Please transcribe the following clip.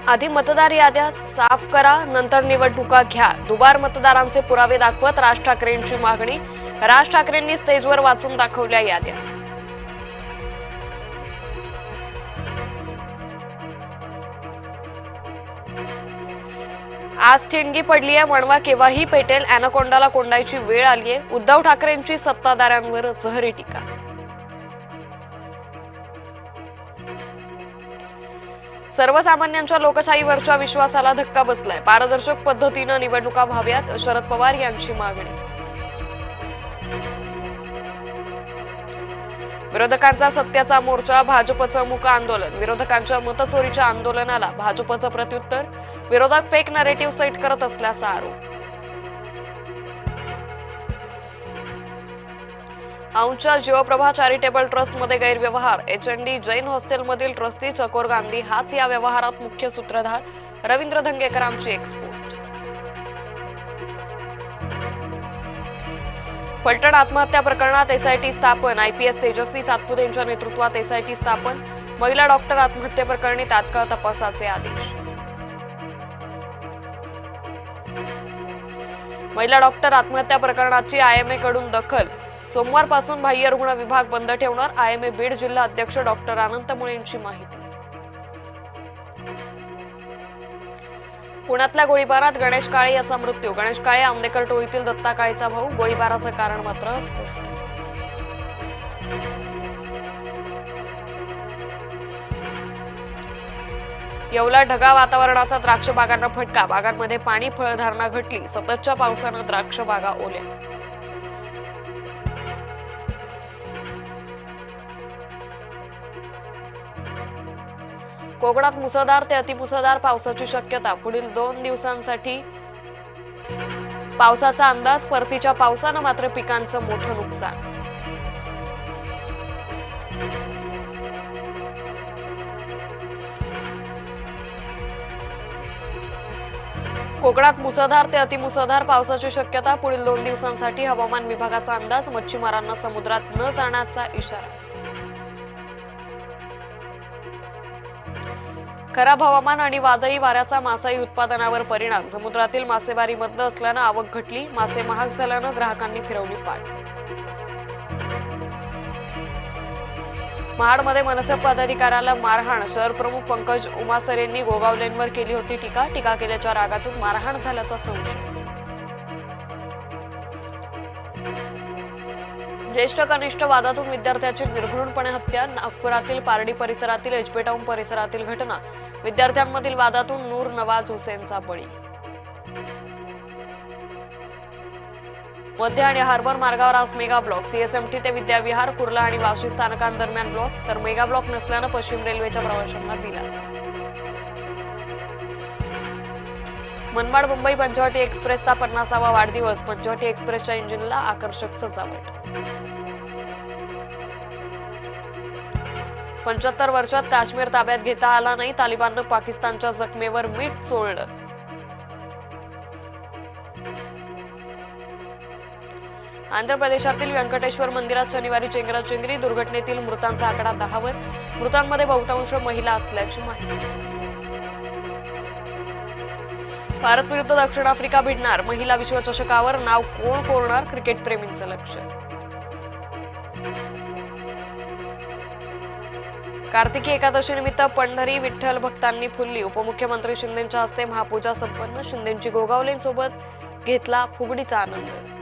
आधी मतदार याद्या साफ करा, नंतर निवडणुका घ्या. दुबार मतदारांचे पुरावे दाखवत राज ठाकरेंची मागणी. राज ठाकरेंनी स्टेजवर वाचून दाखवल्या याद्या. आज ठिणगी पडलीये, वणवा केव्हाही पेटेल. अॅनाकोंडाला कोंडायची वेळ आलीये. उद्धव ठाकरेंची सत्ताधाऱ्यांवर जहरी टीका. सर्वसामान्यांच्या लोकशाहीवरच्या विश्वासाला धक्का बसलाय. पारदर्शक पद्धतीनं निवडणुका व्हाव्यात, शरद पवार यांची मागणी. विरोधकांचा सत्याचा मोर्चा, भाजपचं मूक आंदोलन. विरोधकांच्या मतचोरीच्या आंदोलनाला भाजपचं प्रत्युत्तर. विरोधक फेक नरेटिव्ह सेट करत असल्याचा आरोप. औंधच्या जीवप्रभा चॅरिटेबल ट्रस्टमध्ये गैरव्यवहार. एचएनडी जैन हॉस्टेलमधील ट्रस्टी चकोर गांधी हाच या व्यवहारात मुख्य सूत्रधार. रवींद्र धंगेकरांची एक्सपोस्ट. फलटण आत्महत्या प्रकरणात एसआयटी स्थापन. आयपीएस तेजस्वी सातपुतेंच्या नेतृत्वात एसआयटी स्थापन. महिला डॉक्टर आत्महत्या प्रकरणी तात्काळ तपासाचे आदेश. महिला डॉक्टर आत्महत्या प्रकरणाची आयएमए कडून दखल. सोमवारपासून बाह्य रुग्ण विभाग बंद ठेवणार. आयएमए बीड जिल्हा अध्यक्ष डॉक्टर अनंत मुळेंची माहिती. पुण्यातल्या गोळीबारात गणेश काळे याचा मृत्यू. गणेश काळे आंबेकर टोळीतील दत्ता काळेचा भाऊ. गोळीबाराचं कारण मात्र अस्पष्ट. येवला ढगाळ वातावरणाचा द्राक्ष बागांना फटका. बागांमध्ये पाणी, फळधारणा घटली. सततच्या पावसानं द्राक्ष बागा ओल्या. कोकणात मुसळधार ते अतिमुसळधार पावसाची शक्यता. पुढील 2 दिवसांसाठी पावसाचा अंदाज. परतीच्या पावसानं मात्र पिकांचं मोठं नुकसान. कोकणात मुसळधार ते अतिमुसळधार पावसाची शक्यता. पुढील 2 दिवसांसाठी हवामान विभागाचा अंदाज. मच्छीमारांना समुद्रात न जाण्याचा इशारा. खराब हवामान आणि वादळी वाऱ्याचा मासळी उत्पादनावर परिणाम. समुद्रातील मासेमारी बंद असल्यानं आवक घटली. मासे महाग झाल्यानं ग्राहकांनी फिरवली पाठ. महाडमध्ये मनसे पदाधिकाऱ्याला मारहाण. शहर प्रमुख पंकज उमासरेंनी गोगावलेंवर केली होती टीका. टीका केल्याच्या रागातून मारहाण झाल्याचा संशय. ज्येष्ठ कनिष्ठ वादातून विद्यार्थ्याची निर्घृणपणे हत्या. नागपुरातील पारडी परिसरातील एचपी टाउन परिसरातील घटना. विद्यार्थ्यांमधील वादातून नूर नवाज हुसेनचा बळी. मध्य आणि हार्बर मार्गावर आज मेगा ब्लॉक. सीएसएमटी ते विद्याविहार, कुर्ला आणि वाशी स्थानकांदरम्यान ब्लॉक. तर मेगा ब्लॉक नसल्यानं पश्चिम रेल्वेच्या प्रवाशांना दिलासा. मनमाड मुंबई पंचवटी एक्सप्रेसचा 50वा वाढदिवस. पंचवटी एक्सप्रेसच्या इंजिनला आकर्षक सजावट. 75 वर्षात काश्मीर ताब्यात घेता आला नाही. तालिबाननं पाकिस्तानच्या जखमेवर मीठ चोळलं. आंध्र प्रदेशातील व्यंकटेश्वर मंदिरात शनिवारी चेंगराचेंगरी. दुर्घटनेतील मृतांचा आकडा 10 वर. मृतांमध्ये बहुतांश महिला असल्याची माहिती. भारत विरुद्ध दक्षिण आफ्रिका भिडणार. महिला विश्वचषकावर नाव कोण कोरणार? क्रिकेटप्रेमींचं लक्ष. कार्तिकी एकादशी निमित्त पंढरी विठ्ठल भक्तांनी फुलली. उपमुख्यमंत्री शिंदेंच्या हस्ते महापूजा संपन्न. शिंदेंची गोगावलेंसोबत घेतला फुगडीचा आनंद.